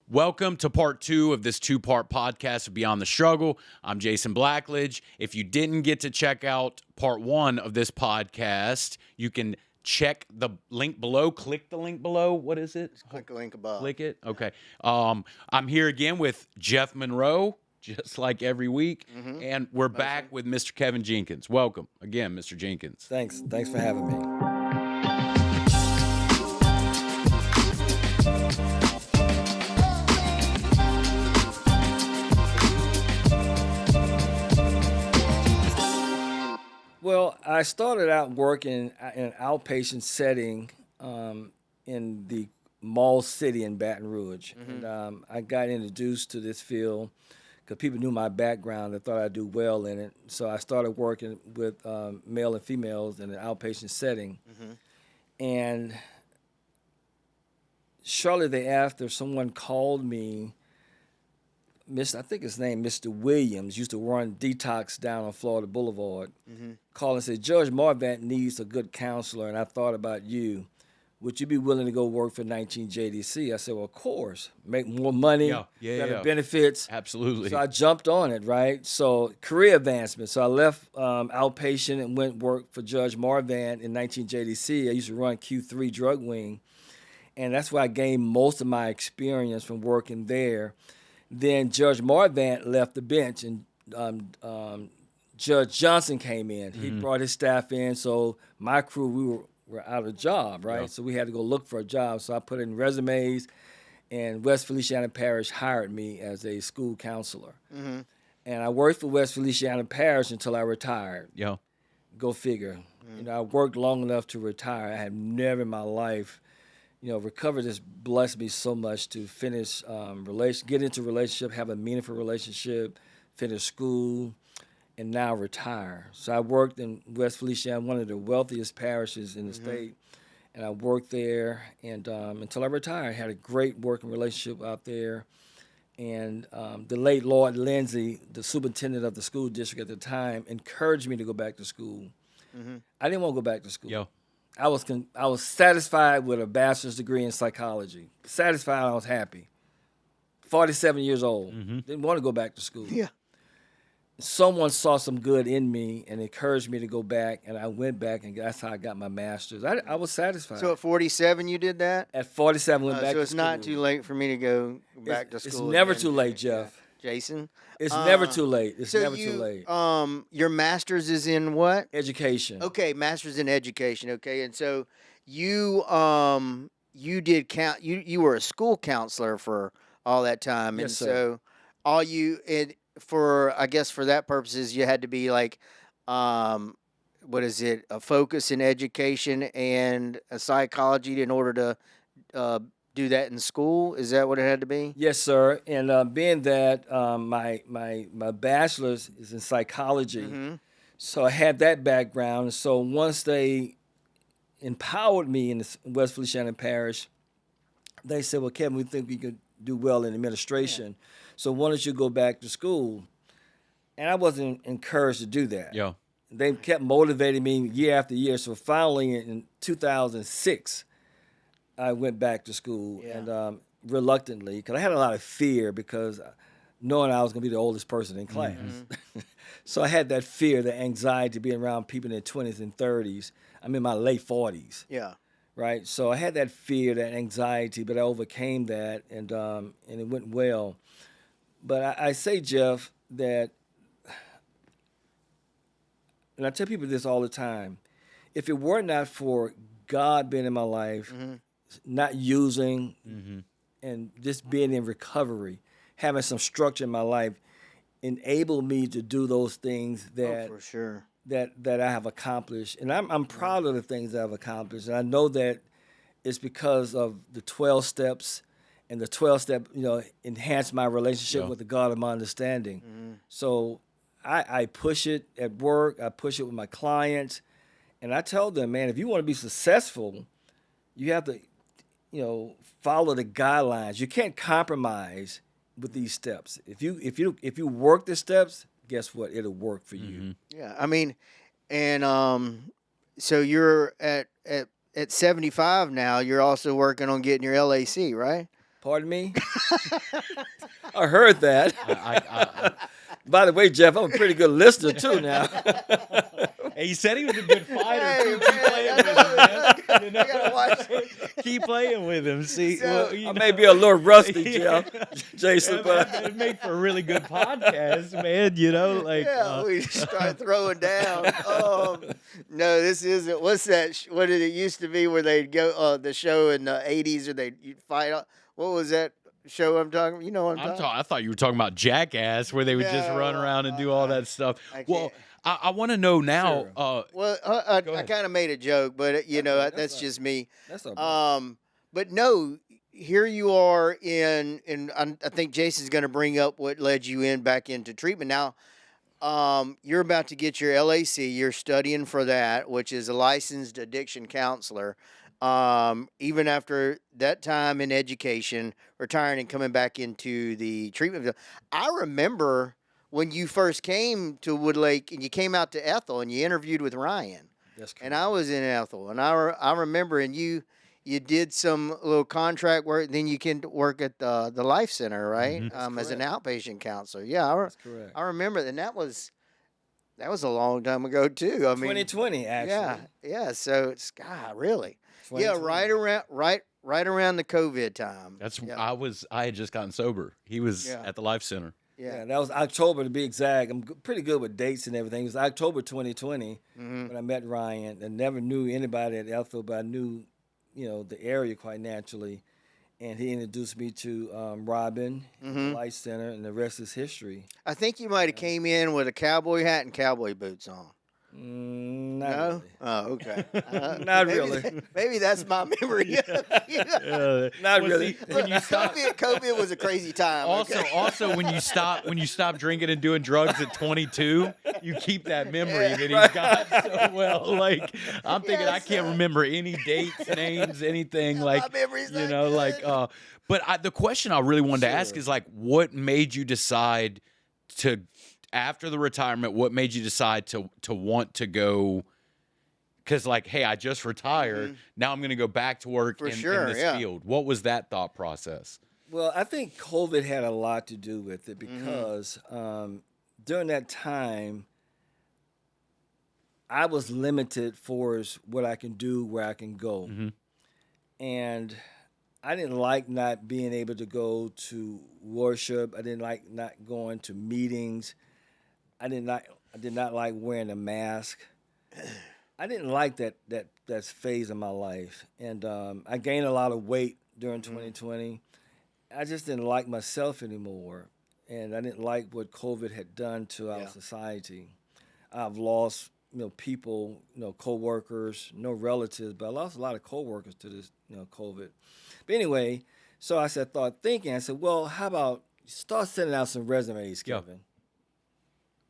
Welcome to part 2 of this 2-part podcast of Beyond the Struggle. I'm Jason Blackledge. If you didn't get to check out part 1 of this podcast, you can check the link below. Click the link below. What is it? Just click the link above. Click it. Okay. I'm here again with Jeff Monroe, just like every week. Mm-hmm. And we're back with Mr. Kevin Jenkins. Welcome again, Mr. Jenkins. Thanks for having me. Well, I started out working in an outpatient setting in the Mall City in Baton Rouge. Mm-hmm. And I got introduced to this field because people knew my background and thought I'd do well in it. So I started working with male and females in an outpatient setting. Mm-hmm. And shortly thereafter, someone called me. I think his name, Mr. Williams, used to run Detox down on Florida Boulevard. Mm-hmm. Called and said, Judge Marvant needs a good counselor, and I thought about you. Would you be willing to go work for 19 JDC? I said, well, of course. Make more money, better benefits. Absolutely. So I jumped on it, right? So career advancement. So I left outpatient and went work for Judge Marvant in 19 JDC. I used to run Q3 drug wing, and that's where I gained most of my experience from working there. Then Judge Marvant left the bench, and Judge Johnson came in. He brought his staff in, so my crew, we were out of job, right? Yeah. So we had to go look for a job. So I put in resumes, and West Feliciana Parish hired me as a school counselor. Mm-hmm. And I worked for West Feliciana Parish until I retired. Yeah. Go figure. I worked long enough to retire. I have never in my life, recovery has blessed me so much to finish get into relationship, have a meaningful relationship, finish school, and now retire. So I worked in West Feliciana, one of the wealthiest parishes in the state, and I worked there and until I retired. I had a great working relationship out there. And the late Lord Lindsay, the superintendent of the school district at the time, encouraged me to go back to school. Mm-hmm. I didn't want to go back to school. Yeah. I was satisfied with a bachelor's degree in psychology. Satisfied, I was happy. 47 years old. Didn't want to go back to school. Yeah. Someone saw some good in me and encouraged me to go back, and I went back, and that's how I got my master's. I was satisfied. So at 47, you did that? At 47, went back to school. So it's not too late for me to go back to school. It's never again, too late, Jeff. Jason? It's never too late. It's so never too late. Your master's is in what? Education. Okay, master's in education. Okay, and so you did you were a school counselor for all that time, Yes, and sir. so I guess for that purposes you had to be like what is it, a focus in education and a psychology in order to do that in school? Is that what it had to be? Yes, sir. And being that my bachelor's is in psychology, Mm-hmm. so I had that background. So once they empowered me in the West Feliciana Parish, they said, well, Kevin, we think we could do well in administration. Yeah. So why don't you go back to school? And I wasn't encouraged to do that. Yeah. They kept motivating me year after year. So finally in 2006, I went back to school, and reluctantly, because I had a lot of fear because knowing I was going to be the oldest person in class. Mm-hmm. So I had that fear, the anxiety, being around people in their 20s and 30s. I'm in my late 40s. Yeah. Right? So I had that fear, that anxiety, but I overcame that, and it went well. But I say, Jeff, that, and I tell people this all the time, if it were not for God being in my life, not using, and just being in recovery, having some structure in my life, enabled me to do those things that for sure that I have accomplished. And I'm proud of the things that I've accomplished. And I know that it's because of the 12 steps, and the 12-step, enhanced my relationship with the God of my understanding. So I push it at work, I push it with my clients, and I tell them, man, if you want to be successful, you have to, follow the guidelines. You can't compromise with these steps. If you work the steps, guess what? It'll work for you. Yeah, I mean, and so you're at 75 now. You're also working on getting your LAC, right? Pardon me? I heard that. By the way, Jeff, I'm a pretty good listener too now. Hey, he said he was a good fighter. Hey, too. man, I gotta watch. Keep playing with him. See, So, I may be a little rusty, Jeff, Jason, but it make for a really good podcast, man. You know, like Yeah, we start throwing down. No, this isn't. What's that? What did it used to be where they'd go the show in the '80s, or you'd fight? What was that show I'm talking? You know what I'm talking? I thought you were talking about Jackass, where they would just run around and do all that stuff. Well, I want to know now. Sure. Well, I ahead. kind of made a joke, but that's right. just me. that's all. But no, here you are in I think Jason's going to bring up what led you back into treatment. Now, you're about to get your LAC. You're studying for that, which is a licensed addiction counselor. Even after that time in education, retiring and coming back into the treatment field. I remember when you first came to Woodlake and you came out to Ethel and you interviewed with Ryan. That's correct. And I was in Ethel, and I remember, and you did some little contract work. Then you can work at the Life Center, right? As an outpatient counselor. Yeah, That's correct. I remember, and that was a long time ago too. I mean, 2020, actually. yeah. So it's really, 2020. right around the COVID time. That's yeah. I had just gotten sober. He was Yeah. at the Life Center. Yeah, that was October to be exact. I'm pretty good with dates and everything. It was October 2020 Mm-hmm. when I met Ryan. I never knew anybody at Ethel, but I knew, the area quite naturally. And he introduced me to Robin, at the Life Center, and the rest is history. I think you might have came in with a cowboy hat and cowboy boots on. Not No? really. Oh, okay. Not maybe really. Maybe that's my memory. Not Well, really. see, when you stop, COVID was a crazy time. also when you stop drinking and doing drugs at 22, you keep that memory Yeah. that he's got so well. Like I'm thinking, I Yes, can't remember any dates, names, anything. Like my memory's not like. good. But the question I really wanted to ask Sure. is like, what made you decide to, after the retirement, what made you decide to want to go? Because like, hey, I just retired. Now I'm going to go back to work in this field. What was that thought process? Well, I think COVID had a lot to do with it because during that time, I was limited for what I can do, where I can go. And I didn't like not being able to go to worship. I didn't like not going to meetings. I did not like wearing a mask. I didn't like that phase of my life. And I gained a lot of weight during 2020. I just didn't like myself anymore. And I didn't like what COVID had done to our society. I've lost, people, co-workers, no relatives, but I lost a lot of co-workers to this, COVID. But anyway, so I said, I said, well, how about start sending out some resumes, Kevin?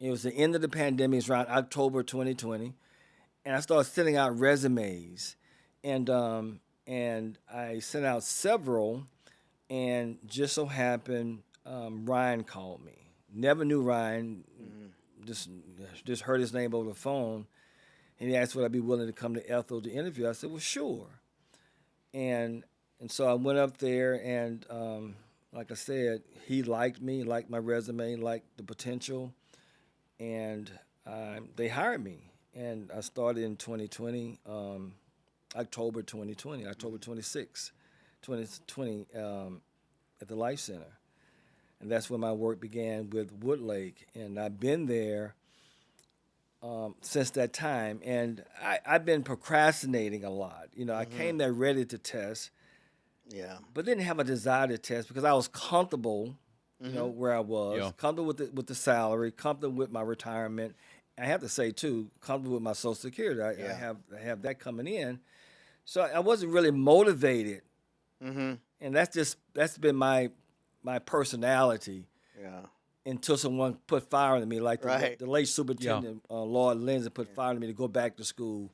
It was the end of the pandemic. It's around October 2020. And I started sending out resumes. And I sent out several. And just so happened, Ryan called me. Never knew Ryan. Just heard his name over the phone. And he asked would I be willing to come to Ethel to interview. I said, well, sure. And so I went up there, and like I said, he liked me, liked my resume, liked the potential, and they hired me. And I started in 2020, October 2020, October 26, 2020, at the Life Center. And that's when my work began with Woodlake. And I've been there since that time. And I've been procrastinating a lot. I came there ready to test. Yeah. But didn't have a desire to test because I was comfortable, where I was, comfortable with the salary, comfortable with my retirement. I have to say too, comfortable with my Social Security. I have that coming in, so I wasn't really motivated, and that's been my personality. Yeah. Until someone put fire in me, like the late Superintendent Lord Lindsay put fire in me to go back to school,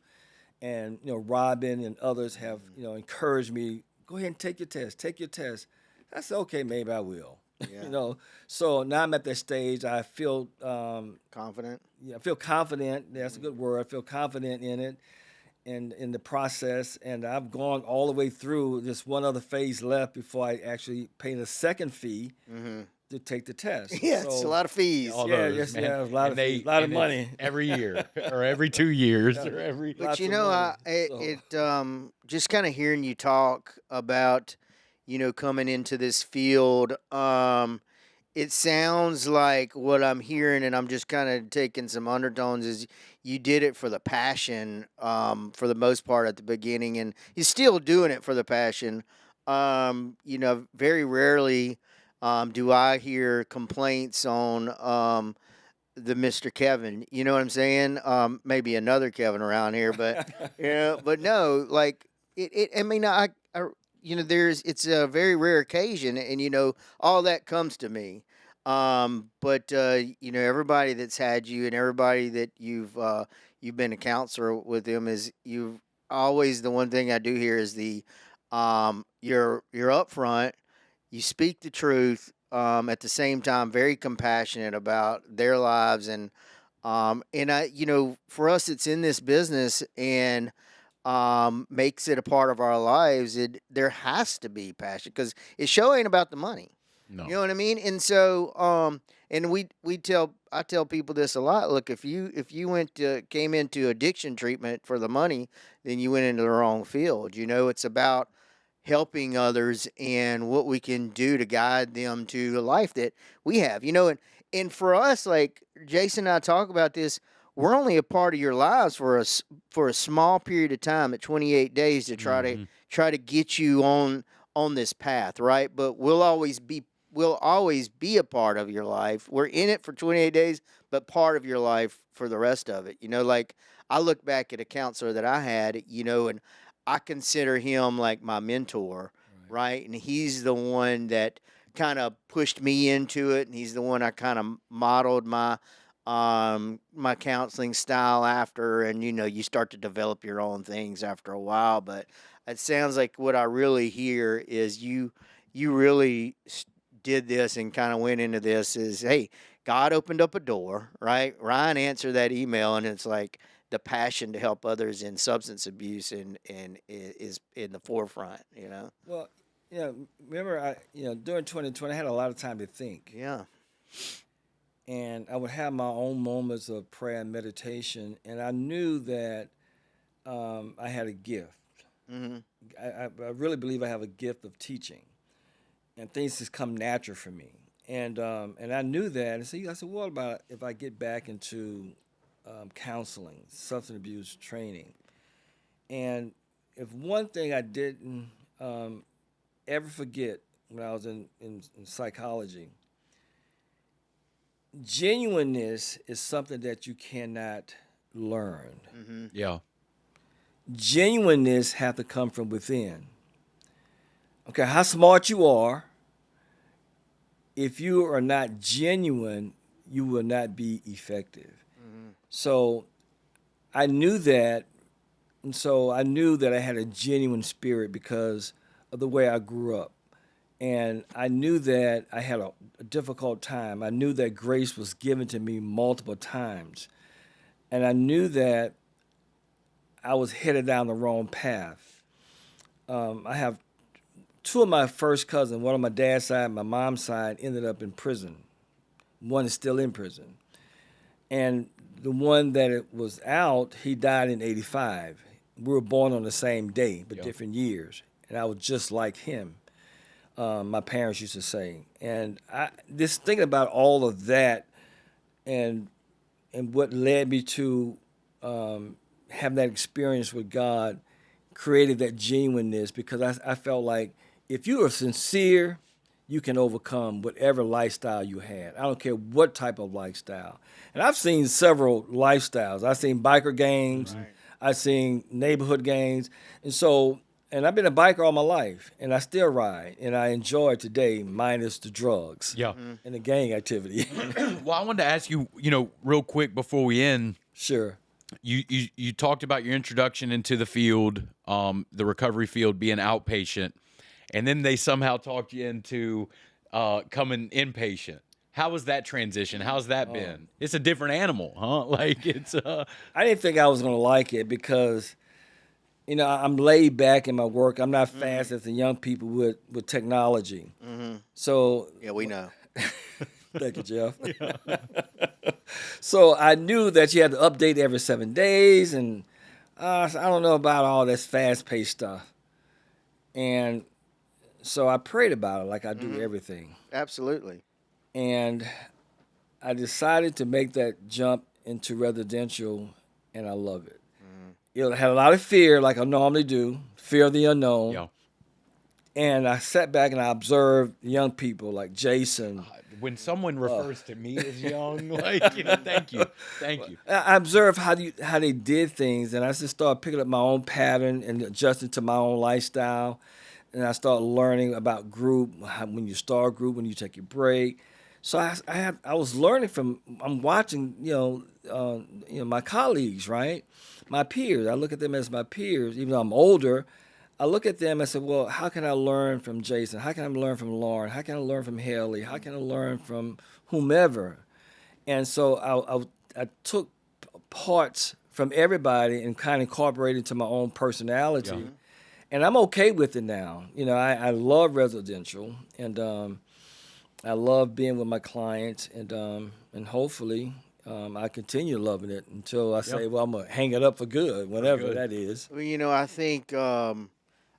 and Robin and others have encouraged me. Go ahead and take your test. Take your test. I said, okay, maybe I will. Yeah. So now I'm at that stage. I feel confident. Yeah, I feel confident. That's a good word. I feel confident in it, in the process, and I've gone all the way through. Just one other phase left before I actually pay the second fee to take the test. Yeah, it's a So, lot of fees. all yeah, those, yes, man. yeah, a lot And of they fees, a lot of and it's money. every year or every 2 years or every. But Lots you of know, money. just kind of hearing you talk about, coming into this field, it sounds like what I'm hearing, and I'm just kind of taking some undertones, is you did it for the passion, for the most part at the beginning, and you're still doing it for the passion. Very rarely do I hear complaints on the Mr. Kevin. You know what I'm saying? Maybe another Kevin around here, but but no, like I mean, it's a very rare occasion, and all that comes to me. But everybody that's had you, and everybody that you've been a counselor with them, is you've always, the one thing I do hear is you're upfront, you speak the truth, at the same time very compassionate about their lives, and I, for us it's in this business, and makes it a part of our lives. There has to be passion, because it show ain't about the money. No. You know what I mean? And so, and I tell people this a lot. Look, if you came into addiction treatment for the money, then you went into the wrong field. It's about helping others and what we can do to guide them to a life that we have. And for us, like Jason and I talk about this, we're only a part of your lives for a small period of time, at 28 days, to try to get you on this path, right? But we'll always be a part of your life. We're in it for 28 days, but part of your life for the rest of it. Like I look back at a counselor that I had, and I consider him like my mentor, right? And he's the one that kind of pushed me into it, and he's the one I kind of modeled my counseling style after. And you start to develop your own things after a while. But it sounds like what I really hear is you really did this and kind of went into this is, hey, God opened up a door, right? Ryan answered that email, and it's like the passion to help others in substance abuse and is in the forefront. Well, remember, during 2020, I had a lot of time to think, Yeah. and I would have my own moments of prayer and meditation, and I knew that I had a gift. Mm-hmm. I really believe I have a gift of teaching, and things just come natural for me. And I knew that. And so I said, what about if I get back into counseling, substance abuse training? And if one thing I didn't ever forget when I was in psychology, genuineness is something that you cannot learn. Mm-hmm. Yeah. Genuineness have to come from within. Okay, how smart you are, if you are not genuine, you will not be effective. Mm-hmm. So I knew that, and so I knew that I had a genuine spirit because of the way I grew up. And I knew that I had a difficult time. I knew that grace was given to me multiple times. And I knew that I was headed down the wrong path. I have two of my first cousins, one on my dad's side, my mom's side, ended up in prison. One is still in prison. And the one that was out, he died in 85. We were born on the same day, but different years. And I was just like him, my parents used to say. And just thinking about all of that and what led me to have that experience with God created that genuineness, because I felt like if you are sincere, you can overcome whatever lifestyle you had. I don't care what type of lifestyle. And I've seen several lifestyles. I've seen biker gangs. Right. I've seen neighborhood gangs. And I've been a biker all my life, and I still ride, and I enjoy it today, minus the drugs and the gang activity. Well, I wanted to ask you, real quick before we end. Sure. You talked about your introduction into the field, the recovery field, being outpatient, and then they somehow talked you into coming inpatient. How was that transition? How's that been? It's a different animal, huh? Like it's. I didn't think I was going to like it because I'm laid back in my work. I'm not fast as the young people with technology. So Yeah, we know. thank you, Jeff. So I knew that you had to update every 7 days, and I don't know about all this fast-paced stuff. And so I prayed about it like I do everything. Absolutely. And I decided to make that jump into residential, and I love it. It had a lot of fear, like I normally do, fear of the unknown. Yeah. And I sat back and I observed young people like Jason. When someone refers to me as young, like, thank you. I observed how they did things, and I just started picking up my own pattern and adjusting to my own lifestyle. And I started learning about group, when you start a group, when you take your break. So I was learning I'm watching, my colleagues, right? My peers. I look at them as my peers, even though I'm older. I look at them and say, well, how can I learn from Jason? How can I learn from Lauren? How can I learn from Haley? How can I learn from whomever? And so I took parts from everybody and kind of incorporated into my own personality. Yeah. And I'm okay with it now. I love residential, and I love being with my clients, and hopefully I continue loving it until I say, well, I'm going to hang it up for good, whatever that is. Well,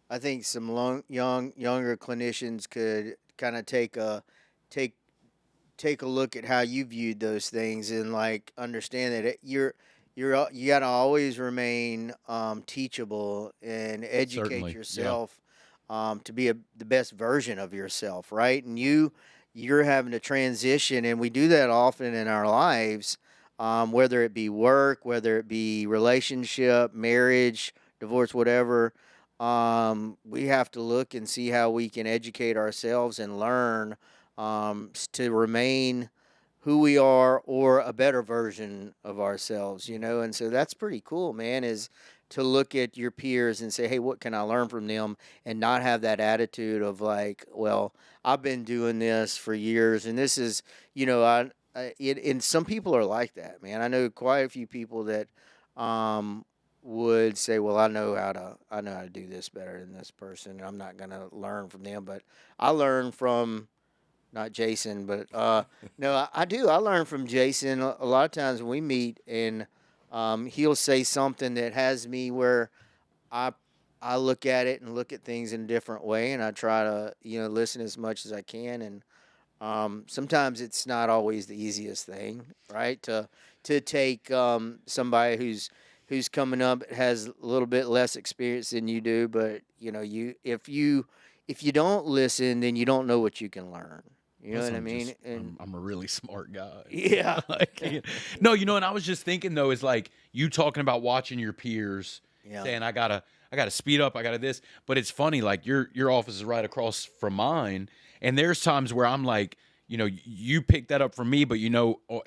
I think some younger clinicians could kind of take a look at how you viewed those things and like understand that you got to always remain teachable and educate Certainly, yeah. yourself to be the best version of yourself, right? And you're having to transition, and we do that often in our lives, whether it be work, whether it be relationship, marriage, divorce, whatever. We have to look and see how we can educate ourselves and learn to remain who we are or a better version of ourselves, and so that's pretty cool, man, is to look at your peers and say, hey, what can I learn from them, and not have that attitude of like, well, I've been doing this for years, and this is, and some people are like that, man. I know quite a few people that would say, well, I know how to do this better than this person, and I'm not going to learn from them, but I learn from not Jason, but no, I do. I learn from Jason a lot of times when we meet, and he'll say something that has me where I look at it and look at things in a different way, and I try to listen as much as I can. And sometimes it's not always the easiest thing, right? To take somebody who's coming up has a little bit less experience than you do, but if you don't listen, then you don't know what you can learn. You know what I mean? I'm a really smart guy. Yeah. No, and I was just thinking though, is like you talking about watching your peers, saying I gotta speed up, I gotta this. But it's funny, like your office is right across from mine, and there's times where I'm like, you pick that up from me, but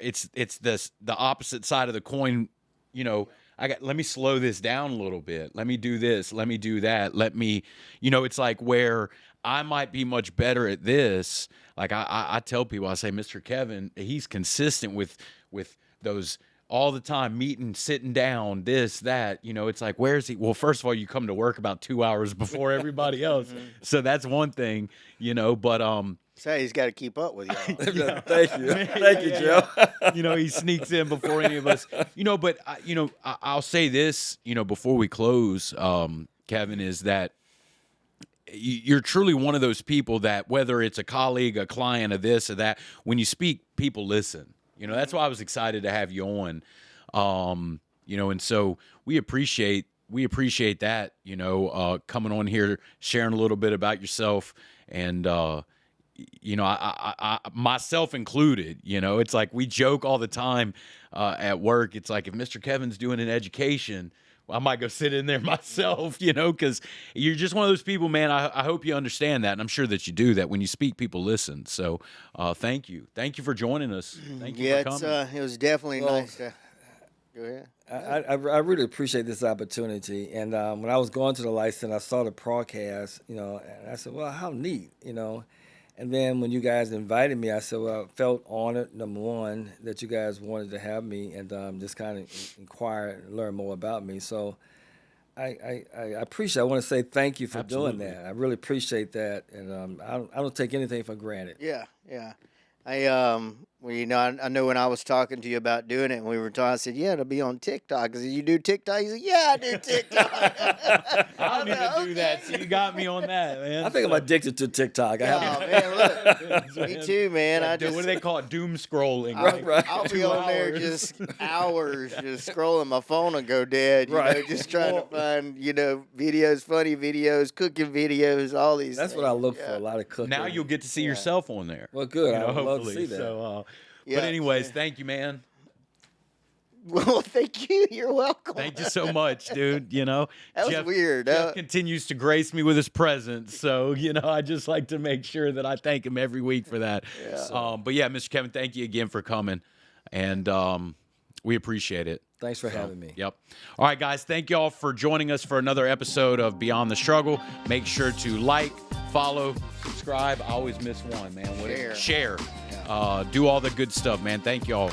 it's the opposite side of the coin. Let me slow this down a little bit. Let me do this. Let me do that. Let me, it's like where I might be much better at this. Like I tell people, I say, Mr. Kevin, he's consistent with those all the time, meeting, sitting down, this, that, it's like, where's he? Well, first of all, you come to work about 2 hours before everybody else. So that's one thing, but, so he's got to keep up with y'all. Thank you. Thank you, Joe. He sneaks in before any of us, but I'll say this, before we close, Kevin, is that you're truly one of those people that whether it's a colleague, a client, or this or that, when you speak, people listen. That's why I was excited to have you on. And so we appreciate that, coming on here, sharing a little bit about yourself, and I myself included, it's like we joke all the time at work. It's like if Mr. Kevin's doing an education, I might go sit in there myself, because you're just one of those people, man. I hope you understand that, and I'm sure that you do, that when you speak, people listen. So thank you. Thank you for joining us. Thank you for coming. It was definitely nice to go ahead. I really appreciate this opportunity. And when I was going to the license, I saw the broadcast, and I said, well, how neat, And then when you guys invited me, I said, well, I felt honored, number one, that you guys wanted to have me and just kind of inquire and learn more about me. So I appreciate. I want to say thank you for Absolutely. doing that. I really appreciate that, and I don't take anything for granted. Yeah, yeah. Well, I know when I was talking to you about doing it, and we were talking, I said, "Yeah, it'll be on TikTok." I said, "You do TikTok?" He said, "Yeah, I do TikTok." I don't even do that, so you got me on that, man. I think I'm addicted to TikTok. I have, Oh man, look, me too, man. What do they call it? Doom scrolling. I'll be on there just hours, just scrolling. My phone will go dead. You know, just trying to find videos, funny videos, cooking videos, all these. That's things. what I look for. A lot of cooking. Now you'll get to see yourself on there. Well, good. I would love to hopefully. see that. So, Yeah. But anyways, thank you, man. Well, thank you. You're welcome. Thank you so much, dude. That was weird. Jeff continues to grace me with his presence. So, I just like to make sure that I thank him every week for that. Yeah. But yeah, Mr. Kevin, thank you again for coming. And we appreciate it. Thanks for having me. Yep. All right, guys. Thank you all for joining us for another episode of Beyond the Struggle. Make sure to like, follow, subscribe. I always miss one, man. Share. Share. Do all the good stuff, man. Thank you all.